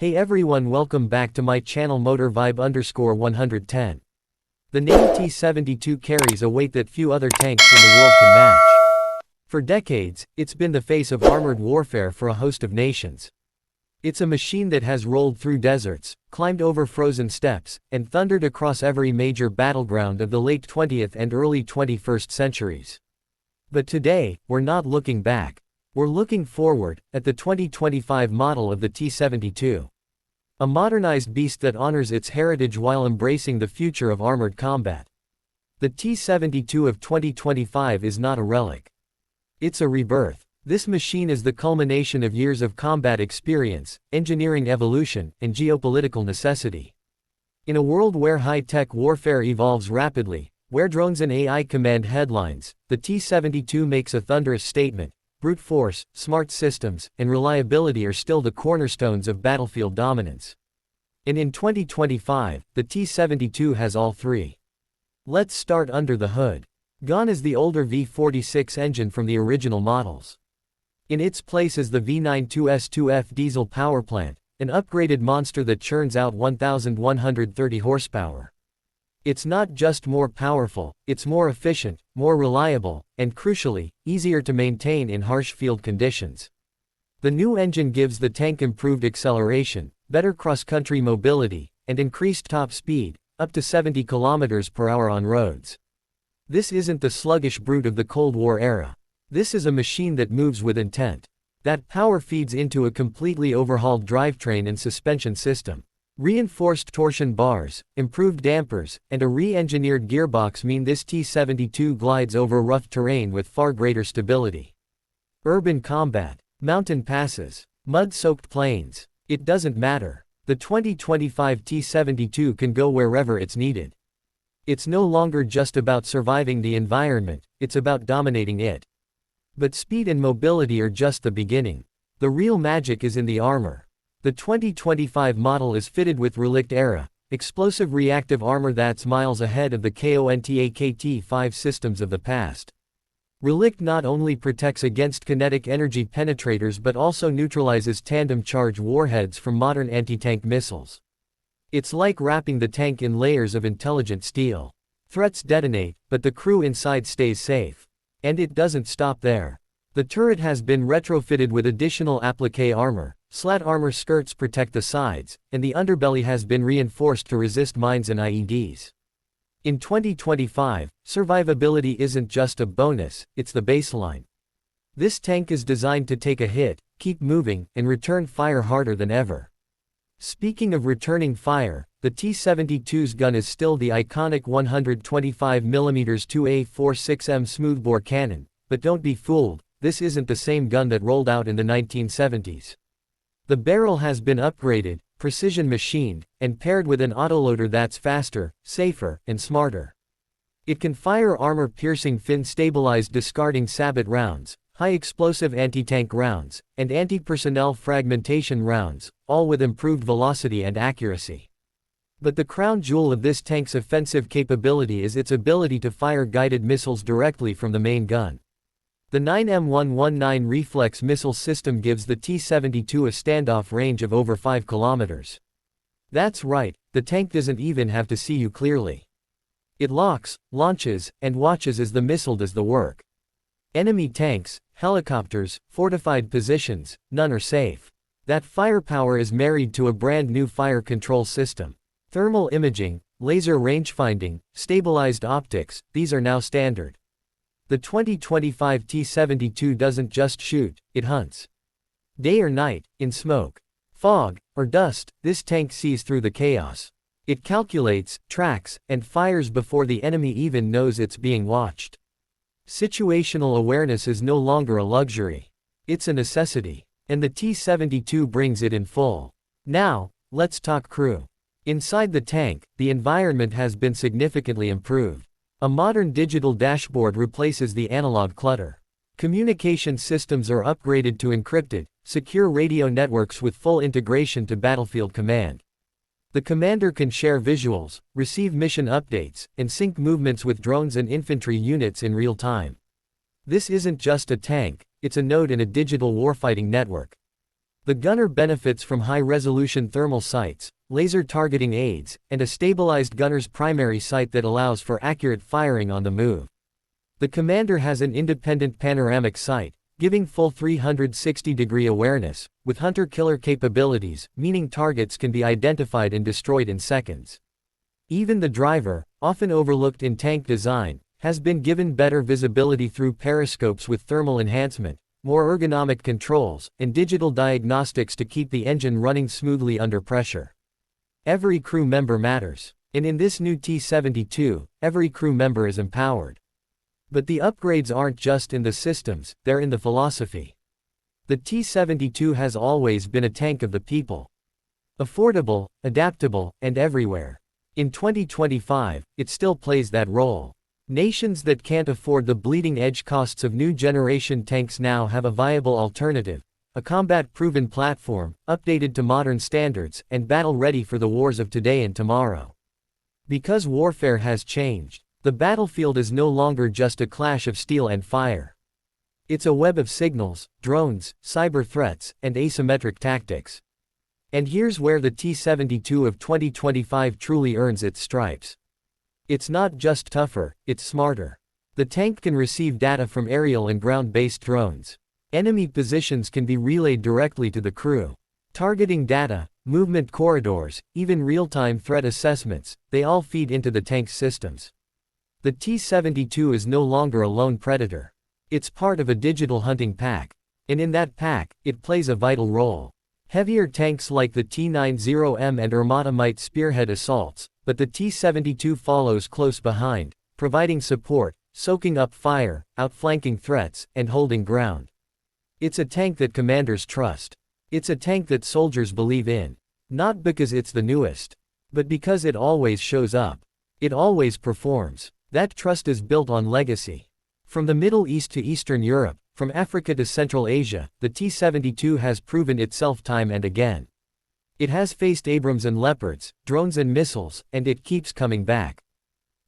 Hey everyone, welcome back to my channel motorvibe_110. The name T-72 carries a weight that few other tanks in the world can match. For decades, it's been the face of armored warfare for a host of nations. It's a machine that has rolled through deserts, climbed over frozen steppes, and thundered across every major battleground of the late 20th and early 21st centuries. But today, we're not looking back. We're looking forward, at the 2025 model of the T-72. A modernized beast that honors its heritage while embracing the future of armored combat. The T-72 of 2025 is not a relic. It's a rebirth. This machine is the culmination of years of combat experience, engineering evolution, and geopolitical necessity. In a world where high-tech warfare evolves rapidly, where drones and AI command headlines, the T-72 makes a thunderous statement. Brute force, smart systems, and reliability are still the cornerstones of battlefield dominance. And in 2025, the T-72 has all three. Let's start under the hood. Gone is the older V46 engine from the original models. In its place is the V92S2F diesel powerplant, an upgraded monster that churns out 1,130 horsepower. It's not just more powerful, it's more efficient, more reliable, and crucially, easier to maintain in harsh field conditions. The new engine gives the tank improved acceleration, better cross-country mobility, and increased top speed, up to 70 km/h on roads. This isn't the sluggish brute of the Cold War era. This is a machine that moves with intent. That power feeds into a completely overhauled drivetrain and suspension system. Reinforced torsion bars, improved dampers, and a re-engineered gearbox mean this T-72 glides over rough terrain with far greater stability. Urban combat, mountain passes, mud-soaked plains, it doesn't matter. The 2025 T-72 can go wherever it's needed. It's no longer just about surviving the environment, it's about dominating it. But speed and mobility are just the beginning. The real magic is in the armor. The 2025 model is fitted with Relict-era, explosive reactive armor that's miles ahead of the KONTAKT-5 systems of the past. Relict not only protects against kinetic energy penetrators but also neutralizes tandem charge warheads from modern anti-tank missiles. It's like wrapping the tank in layers of intelligent steel. Threats detonate, but the crew inside stays safe. And it doesn't stop there. The turret has been retrofitted with additional applique armor. Slat armor skirts protect the sides, and the underbelly has been reinforced to resist mines and IEDs. In 2025, survivability isn't just a bonus, it's the baseline. This tank is designed to take a hit, keep moving, and return fire harder than ever. Speaking of returning fire, the T-72's gun is still the iconic 125mm 2A46M smoothbore cannon, but don't be fooled, this isn't the same gun that rolled out in the 1970s. The barrel has been upgraded, precision machined, and paired with an autoloader that's faster, safer, and smarter. It can fire armor-piercing fin-stabilized discarding sabot rounds, high-explosive anti-tank rounds, and anti-personnel fragmentation rounds, all with improved velocity and accuracy. But the crown jewel of this tank's offensive capability is its ability to fire guided missiles directly from the main gun. The 9M119 reflex missile system gives the T-72 a standoff range of over 5 kilometers. That's right, the tank doesn't even have to see you clearly. It locks, launches, and watches as the missile does the work. Enemy tanks, helicopters, fortified positions, none are safe. That firepower is married to a brand new fire control system. Thermal imaging, laser rangefinding, stabilized optics, these are now standard. The 2025 T-72 doesn't just shoot, it hunts. Day or night, in smoke, fog, or dust, this tank sees through the chaos. It calculates, tracks, and fires before the enemy even knows it's being watched. Situational awareness is no longer a luxury. It's a necessity. And the T-72 brings it in full. Now, let's talk crew. Inside the tank, the environment has been significantly improved. A modern digital dashboard replaces the analog clutter. Communication systems are upgraded to encrypted, secure radio networks with full integration to battlefield command. The commander can share visuals, receive mission updates, and sync movements with drones and infantry units in real time. This isn't just a tank, it's a node in a digital warfighting network. The gunner benefits from high-resolution thermal sights, laser targeting aids, and a stabilized gunner's primary sight that allows for accurate firing on the move. The commander has an independent panoramic sight, giving full 360-degree awareness, with hunter-killer capabilities, meaning targets can be identified and destroyed in seconds. Even the driver, often overlooked in tank design, has been given better visibility through periscopes with thermal enhancement, more ergonomic controls, and digital diagnostics to keep the engine running smoothly under pressure. Every crew member matters. And in this new T-72, every crew member is empowered. But the upgrades aren't just in the systems, they're in the philosophy. The T-72 has always been a tank of the people. Affordable, adaptable, and everywhere. In 2025, it still plays that role. Nations that can't afford the bleeding-edge costs of new-generation tanks now have a viable alternative, a combat-proven platform, updated to modern standards, and battle-ready for the wars of today and tomorrow. Because warfare has changed, the battlefield is no longer just a clash of steel and fire. It's a web of signals, drones, cyber threats, and asymmetric tactics. And here's where the T-72 of 2025 truly earns its stripes. It's not just tougher, it's smarter. The tank can receive data from aerial and ground-based drones. Enemy positions can be relayed directly to the crew. Targeting data, movement corridors, even real-time threat assessments, they all feed into the tank's systems. The T-72 is no longer a lone predator. It's part of a digital hunting pack. And in that pack, it plays a vital role. Heavier tanks like the T-90M and Armata might spearhead assaults, but the T-72 follows close behind, providing support, soaking up fire, outflanking threats, and holding ground. It's a tank that commanders trust. It's a tank that soldiers believe in. Not because it's the newest, but because it always shows up. It always performs. That trust is built on legacy. From the Middle East to Eastern Europe, from Africa to Central Asia, the T-72 has proven itself time and again. It has faced Abrams and Leopards, drones and missiles, and it keeps coming back.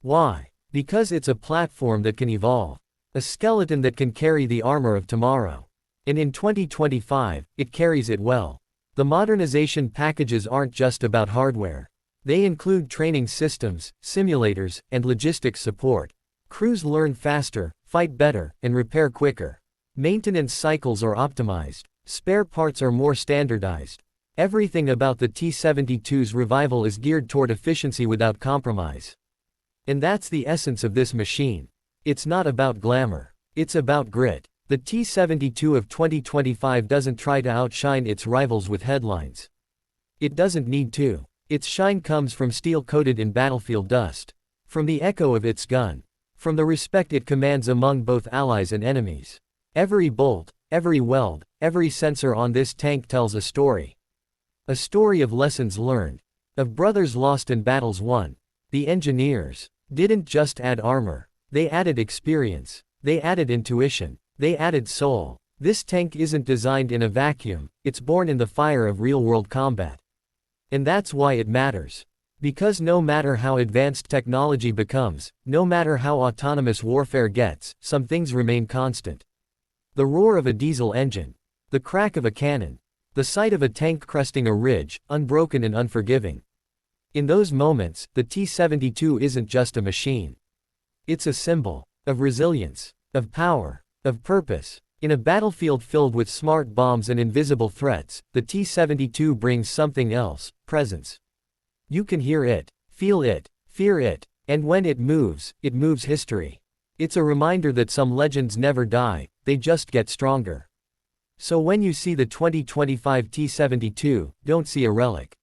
Why? Because it's a platform that can evolve. A skeleton that can carry the armor of tomorrow. And in 2025, it carries it well. The modernization packages aren't just about hardware. They include training systems, simulators, and logistics support. Crews learn faster, fight better, and repair quicker. Maintenance cycles are optimized. Spare parts are more standardized. Everything about the T-72's revival is geared toward efficiency without compromise. And that's the essence of this machine. It's not about glamour. It's about grit. The T-72 of 2025 doesn't try to outshine its rivals with headlines. It doesn't need to. Its shine comes from steel coated in battlefield dust. From the echo of its gun. From the respect it commands among both allies and enemies. Every bolt, every weld, every sensor on this tank tells a story. A story of lessons learned. Of brothers lost and battles won. The engineers didn't just add armor. They added experience. They added intuition. They added soul. This tank isn't designed in a vacuum, it's born in the fire of real-world combat. And that's why it matters. Because no matter how advanced technology becomes, no matter how autonomous warfare gets, some things remain constant. The roar of a diesel engine. The crack of a cannon. The sight of a tank cresting a ridge, unbroken and unforgiving. In those moments, the T-72 isn't just a machine. It's a symbol of resilience, of power, of purpose. In a battlefield filled with smart bombs and invisible threats, the T-72 brings something else, presence. You can hear it, feel it, fear it, and when it moves history. It's a reminder that some legends never die, they just get stronger. So when you see the 2025 T-72, don't see a relic.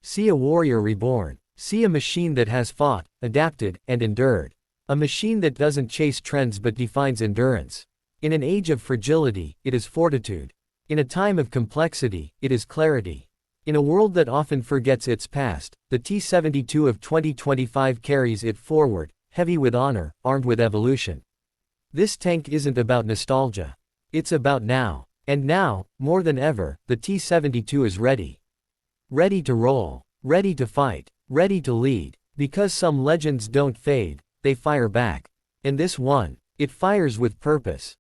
See a warrior reborn. See a machine that has fought, adapted, and endured. A machine that doesn't chase trends but defines endurance. In an age of fragility, it is fortitude. In a time of complexity, it is clarity. In a world that often forgets its past, the T-72 of 2025 carries it forward, heavy with honor, armed with evolution. This tank isn't about nostalgia. It's about now. And now, more than ever, the T-72 is ready. Ready to roll. Ready to fight. Ready to lead. Because some legends don't fade, they fire back. And this one, it fires with purpose.